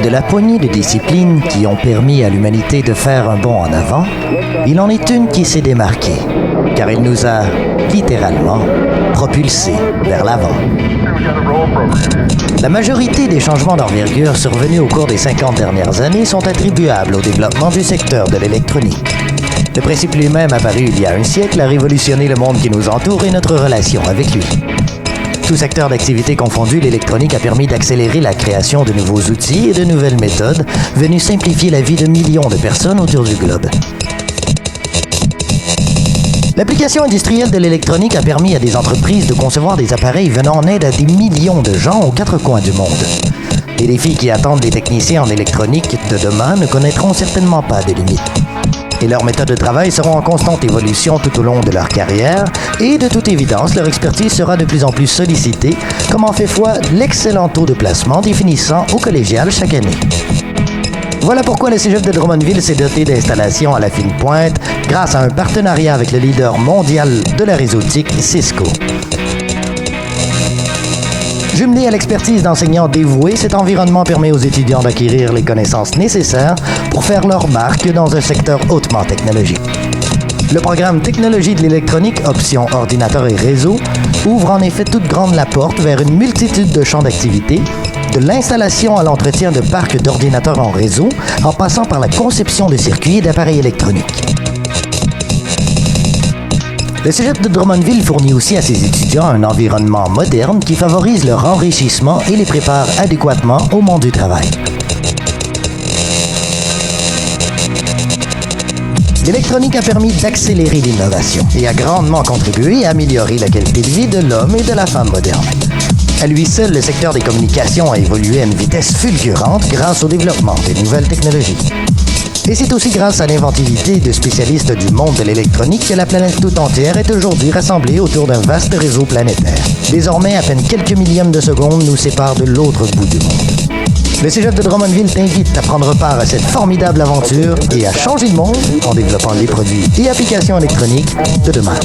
De la poignée de disciplines qui ont permis à l'humanité de faire un bond en avant, il en est une qui s'est démarquée, car elle nous a, littéralement, propulsés vers l'avant. La majorité des changements d'envergure survenus au cours des 50 dernières années sont attribuables au développement du secteur de l'électronique. Le principe lui-même apparu il y a un siècle a révolutionné le monde qui nous entoure et notre relation avec lui. Tout secteur d'activité confondu, l'électronique a permis d'accélérer la création de nouveaux outils et de nouvelles méthodes venus simplifier la vie de millions de personnes autour du globe. L'application industrielle de l'électronique a permis à des entreprises de concevoir des appareils venant en aide à des millions de gens aux quatre coins du monde. Les défis qui attendent les techniciens en électronique de demain ne connaîtront certainement pas de limites. Et leurs méthodes de travail seront en constante évolution tout au long de leur carrière, et de toute évidence, leur expertise sera de plus en plus sollicitée, comme en fait foi l'excellent taux de placement définissant au collégial chaque année. Voilà pourquoi le Cégep de Drummondville s'est doté d'installations à la fine pointe grâce à un partenariat avec le leader mondial de la réseautique, Cisco. Jumelé à l'expertise d'enseignants dévoués, cet environnement permet aux étudiants d'acquérir les connaissances nécessaires pour faire leur marque dans un secteur hautement technologique. Le programme Technologie de l'électronique, option ordinateur et réseau, ouvre en effet toute grande la porte vers une multitude de champs d'activité, de l'installation à l'entretien de parcs d'ordinateurs en réseau, en passant par la conception de circuits et d'appareils électroniques. Le Cégep de Drummondville fournit aussi à ses étudiants un environnement moderne qui favorise leur enrichissement et les prépare adéquatement au monde du travail. L'électronique a permis d'accélérer l'innovation et a grandement contribué à améliorer la qualité de vie de l'homme et de la femme moderne. À lui seul, le secteur des communications a évolué à une vitesse fulgurante grâce au développement des nouvelles technologies. Et c'est aussi grâce à l'inventivité de spécialistes du monde de l'électronique que la planète tout entière est aujourd'hui rassemblée autour d'un vaste réseau planétaire. Désormais, à peine quelques millièmes de secondes nous séparent de l'autre bout du monde. Le Cégep de Drummondville t'invite à prendre part à cette formidable aventure et à changer le monde en développant les produits et applications électroniques de demain.